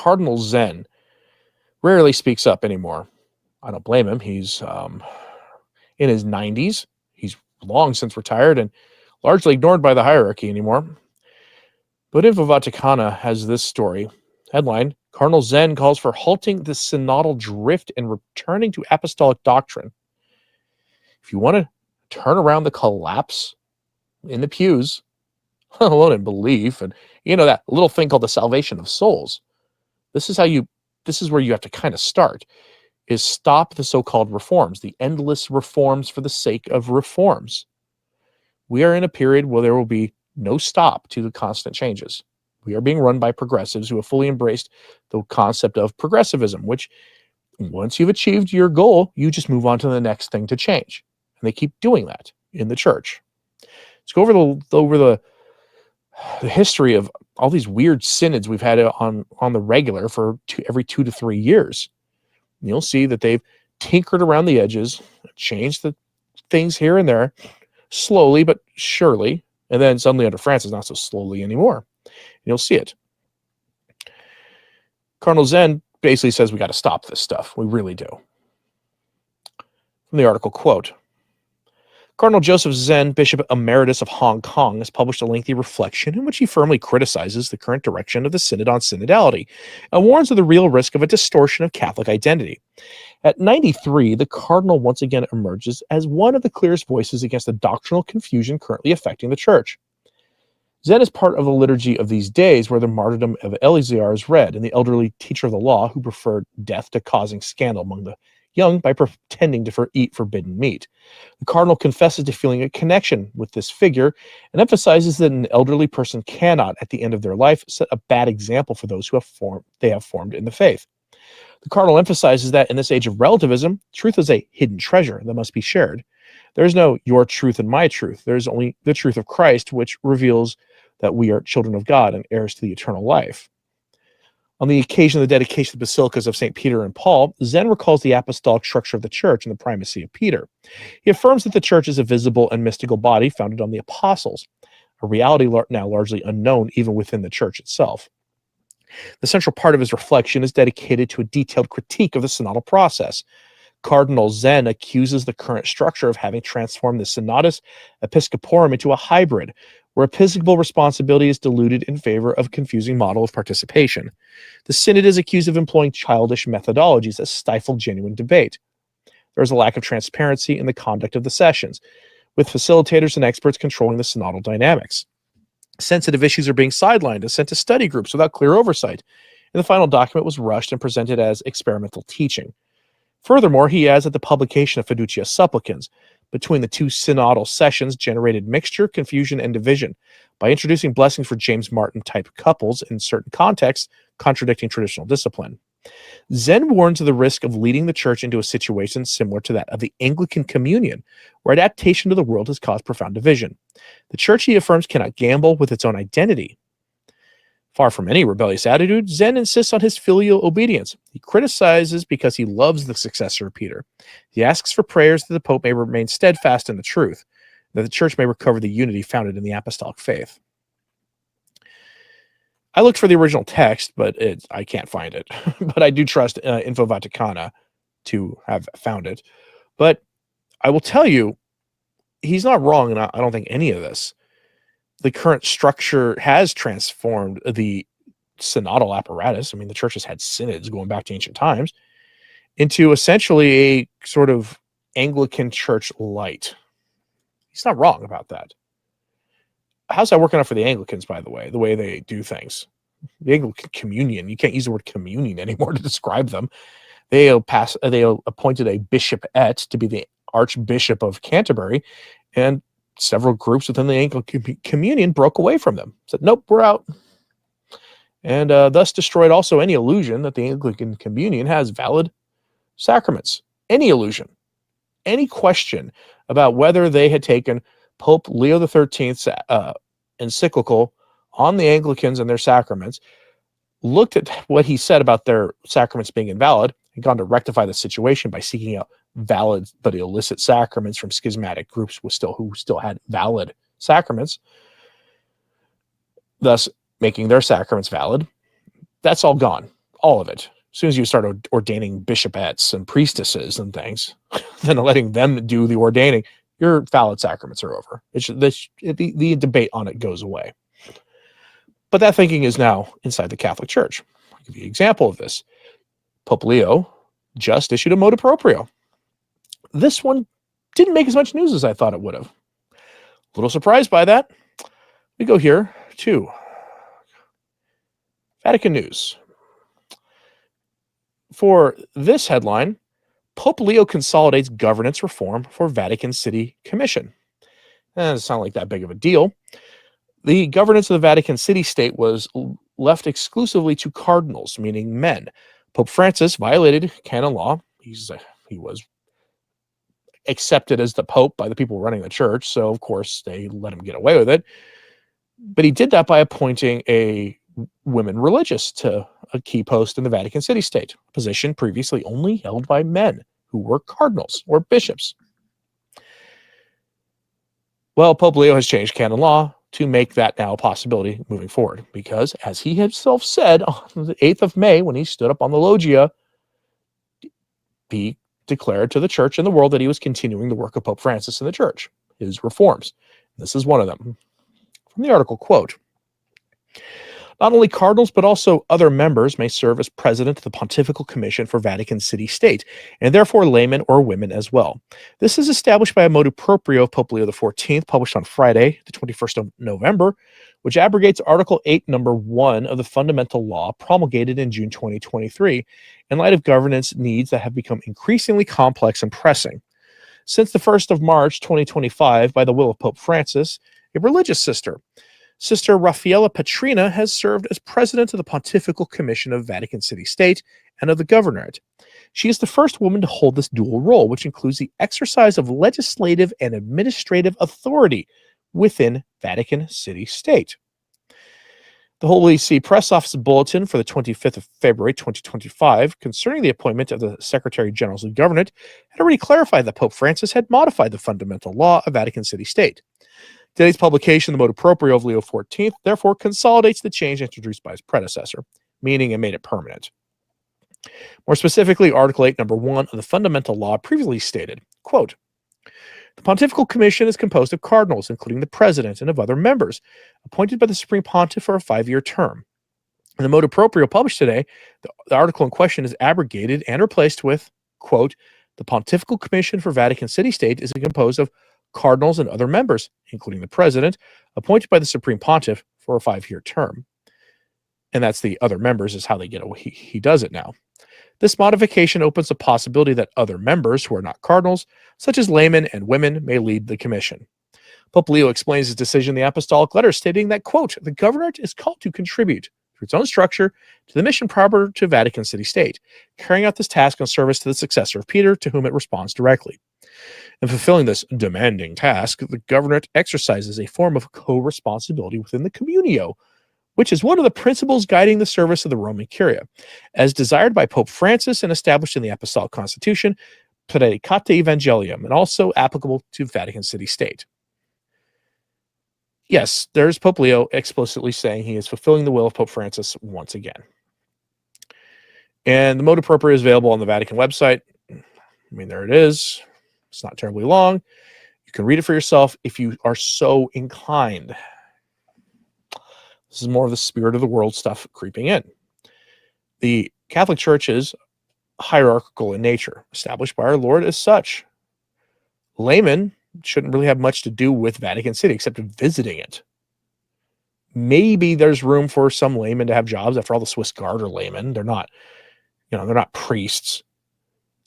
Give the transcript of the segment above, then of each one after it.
Cardinal Zen rarely speaks up anymore. I don't blame him. He's in his 90s. He's long since retired and largely ignored by the hierarchy anymore. But Info Vaticana has this story. Headline, Cardinal Zen calls for halting the synodal drift and returning to apostolic doctrine. If you want to turn around the collapse in the pews, let alone in belief, and that little thing called the salvation of souls, this is where you have to kind of start, is stop the so-called reforms, the endless reforms for the sake of reforms. We are in a period where there will be no stop to the constant changes. We are being run by progressives who have fully embraced the concept of progressivism, which once you've achieved your goal, you just move on to the next thing to change. And they keep doing that in the church. Let's go over the history of all these weird synods we've had on the regular for every 2 to 3 years. And you'll see that they've tinkered around the edges, changed the things here and there, slowly but surely, and then suddenly under Francis, not so slowly anymore. And you'll see it. Cardinal Zen basically says we got to stop this stuff. We really do. From the article, quote, Cardinal Joseph Zen, Bishop Emeritus of Hong Kong, has published a lengthy reflection in which he firmly criticizes the current direction of the Synod on synodality and warns of the real risk of a distortion of Catholic identity. At 93, the Cardinal once again emerges as one of the clearest voices against the doctrinal confusion currently affecting the Church. Zen is part of the liturgy of these days where the martyrdom of Eleazar is read, and the elderly teacher of the law who preferred death to causing scandal among the young by pretending to eat forbidden meat. The Cardinal confesses to feeling a connection with this figure and emphasizes that an elderly person cannot, at the end of their life, set a bad example for those who have formed in the faith. The Cardinal emphasizes that in this age of relativism, truth is a hidden treasure that must be shared. There is no your truth and my truth. There is only the truth of Christ, which reveals that we are children of God and heirs to the eternal life. On the occasion of the dedication of the basilicas of St. Peter and Paul, Zen recalls the apostolic structure of the Church and the primacy of Peter. He affirms that the Church is a visible and mystical body founded on the apostles, a reality now largely unknown even within the Church itself. The central part of his reflection is dedicated to a detailed critique of the synodal process. Cardinal Zen accuses the current structure of having transformed the Synodus Episcoporum into a hybrid, where episcopal responsibility is diluted in favor of a confusing model of participation. The Synod is accused of employing childish methodologies that stifle genuine debate. There is a lack of transparency in the conduct of the sessions, with facilitators and experts controlling the synodal dynamics. Sensitive issues are being sidelined and sent to study groups without clear oversight, and the final document was rushed and presented as experimental teaching. Furthermore, he adds that the publication of Fiducia Supplicans between the two synodal sessions generated mixture, confusion, and division by introducing blessings for James Martin-type couples in certain contexts, contradicting traditional discipline. Zen warns of the risk of leading the Church into a situation similar to that of the Anglican Communion, where adaptation to the world has caused profound division. The Church, he affirms, cannot gamble with its own identity. Far from any rebellious attitude, Zen insists on his filial obedience. He criticizes because he loves the successor of Peter. He asks for prayers that the Pope may remain steadfast in the truth, that the Church may recover the unity founded in the apostolic faith. I looked for the original text, but I can't find it. But I do trust Info Vaticana to have found it. But I will tell you, he's not wrong, and I don't think any of this. The current structure has transformed the synodal apparatus. I mean, the Church has had synods going back to ancient times into essentially a sort of Anglican Church light. He's not wrong about that. How's that working out for the Anglicans, by the way they do things? The Anglican Communion, you can't use the word communion anymore to describe them. They appointed a bishop-ette to be the Archbishop of Canterbury, and several groups within the Anglican Communion broke away from them. Said, nope, we're out. And thus destroyed also any illusion that the Anglican Communion has valid sacraments. Any illusion. Any question about whether they had taken Pope Leo XIII's encyclical on the Anglicans and their sacraments, looked at what he said about their sacraments being invalid, and gone to rectify the situation by seeking out valid but illicit sacraments from schismatic groups who still had valid sacraments, thus making their sacraments valid. That's all gone. all of it. As soon as you start ordaining bishopettes and priestesses and things, then letting them do the ordaining, your valid sacraments are over. The debate on it goes away. But that thinking is now inside the Catholic Church. I'll give you an example of this. Pope Leo just issued a motu proprio. This one didn't make as much news as I thought it would have. A little surprised by that. We go here to Vatican News. For this headline, Pope Leo consolidates governance reform for Vatican City Commission. That doesn't sound like that big of a deal. The governance of the Vatican City State was left exclusively to cardinals, meaning men. Pope Francis violated canon law. He was accepted as the Pope by the people running the church, so of course they let him get away with it. But he did that by appointing a women religious to a key post in the Vatican City State, a position previously only held by men who were cardinals or bishops. Well, Pope Leo has changed canon law to make that now a possibility moving forward, because as he himself said on the 8th of May, when he stood up on the loggia, he declared to the church and the world that he was continuing the work of Pope Francis in the church, his reforms. This is one of them. From the article, quote, not only cardinals, but also other members may serve as president of the Pontifical Commission for Vatican City State, and therefore laymen or women as well. This is established by a motu proprio of Pope Leo XIV, published on Friday, the 21st of November, which abrogates Article 8, Number 1 of the Fundamental Law promulgated in June 2023, in light of governance needs that have become increasingly complex and pressing. Since the 1st of March 2025, by the will of Pope Francis, a religious sister, Sister Raffaella Petrina, has served as president of the Pontifical Commission of Vatican City State and of the Governorate. She is the first woman to hold this dual role, which includes the exercise of legislative and administrative authority within Vatican City State. The Holy See Press Office Bulletin for the 25th of February 2025 concerning the appointment of the Secretary General of the Governorate had already clarified that Pope Francis had modified the fundamental law of Vatican City State. Today's publication, the motu proprio of Leo XIV, therefore consolidates the change introduced by his predecessor, meaning it made it permanent. More specifically, Article 8, Number 1 of the Fundamental Law previously stated, quote, the Pontifical Commission is composed of cardinals, including the president, and of other members, appointed by the Supreme Pontiff for a 5-year term. In the motu proprio published today, the article in question is abrogated and replaced with, quote, the Pontifical Commission for Vatican City State is composed of cardinals and other members, including the president, appointed by the Supreme Pontiff for a 5-year term. And that's the other members is how they get away. He does it now. This modification opens the possibility that other members who are not cardinals, such as laymen and women, may lead the commission. Pope Leo explains his decision in the apostolic letter, stating that, quote, the governorate is called to contribute through its own structure to the mission proper to Vatican City State, carrying out this task in service to the successor of Peter, to whom it responds directly. In fulfilling this demanding task, the governorate exercises a form of co-responsibility within the communio, which is one of the principles guiding the service of the Roman Curia, as desired by Pope Francis and established in the Apostolic Constitution, Predicate Evangelium, and also applicable to Vatican City State. Yes, there's Pope Leo explicitly saying he is fulfilling the will of Pope Francis once again. And the motu proprio is available on the Vatican website. I mean, there it is. It's not terribly long. You can read it for yourself if you are so inclined. This is more of the spirit of the world stuff creeping in. The Catholic Church is hierarchical in nature, established by our Lord as such. Laymen shouldn't really have much to do with Vatican City except visiting it. Maybe there's room for some laymen to have jobs. After all, the Swiss Guard are laymen. They're not, they're not priests.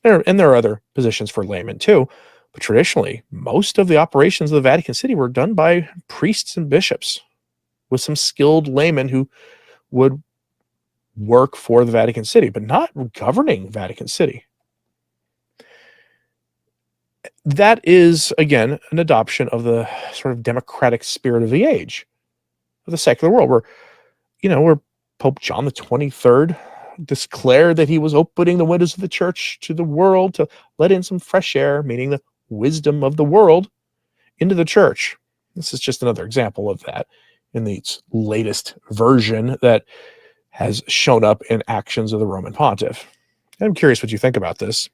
And there are other positions for laymen too. But traditionally, most of the operations of the Vatican City were done by priests and bishops, with some skilled laymen who would work for the Vatican City, but not governing Vatican City. That is, again, an adoption of the sort of democratic spirit of the age, of the secular world, where Pope John the 23rd declared that he was opening the windows of the church to the world to let in some fresh air, meaning the wisdom of the world, into the church. This is just another example of that in the latest version that has shown up in actions of the Roman pontiff. I'm curious what you think about this.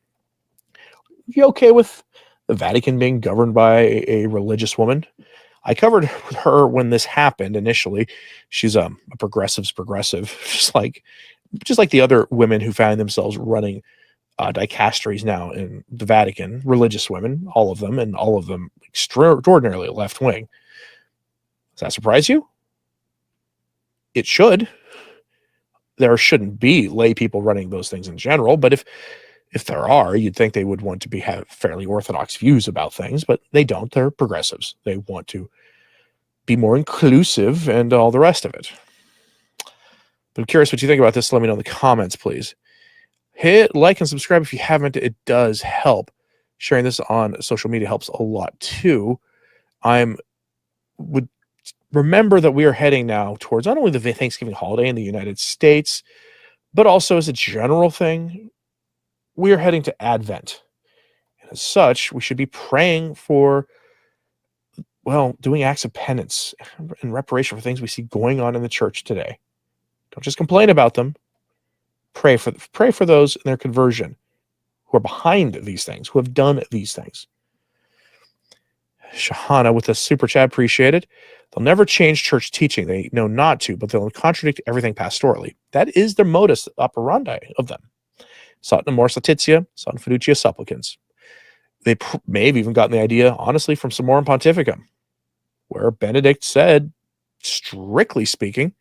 You okay with the Vatican being governed by a religious woman? I covered her when this happened initially. She's a progressive's progressive, just like the other women who find themselves running dicasteries now in the Vatican, religious women, all of them, and all of them extraordinarily left wing. Does that surprise you? It should. There shouldn't be lay people running those things in general, but if there are, you'd think they would want to have fairly orthodox views about things, but they don't. They're progressives. They want to be more inclusive and all the rest of it. But I'm curious what you think about this. Let me know in the comments, please. Hit like and subscribe if you haven't. It does help. Sharing this on social media helps a lot too. Would remember that we are heading now towards not only the Thanksgiving holiday in the United States, but also as a general thing, we are heading to Advent. And as such, we should be praying for, doing acts of penance and reparation for things we see going on in the church today. Don't just complain about them. Pray for those in their conversion who are behind these things, who have done these things. Shawnee with a super chat, appreciate it. They'll never change church teaching. They know not to, but they'll contradict everything pastorally. That is their modus operandi of them. Sat in Amors Laetitia, sat in Fiducia Supplicans. They may have even gotten the idea, honestly, from Summorum Pontificum, where Benedict said, strictly speaking,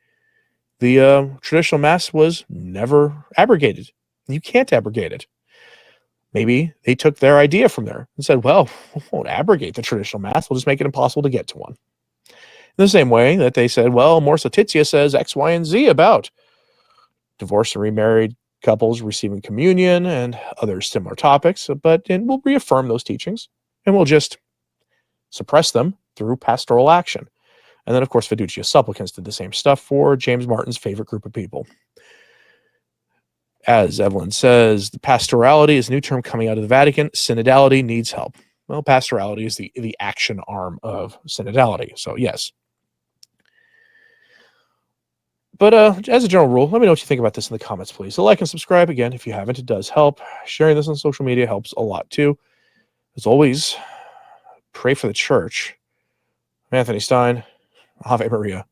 the traditional mass was never abrogated. You can't abrogate it. Maybe they took their idea from there and said, well, we won't abrogate the traditional mass. We'll just make it impossible to get to one. In the same way that they said, well, Amors Laetitia says X, Y, and Z about divorced and remarried couples receiving communion and other similar topics, and we'll reaffirm those teachings and we'll just suppress them through pastoral action. And then, of course, Fiducia Supplicans did the same stuff for James Martin's favorite group of people. As Evelyn says, the pastorality is a new term coming out of the Vatican. Synodality needs help. Well, pastorality is the action arm of synodality. So, yes. But as a general rule, let me know what you think about this in the comments, please. So like and subscribe again if you haven't. It does help. Sharing this on social media helps a lot, too. As always, pray for the church. I'm Anthony Stine. Ave Maria.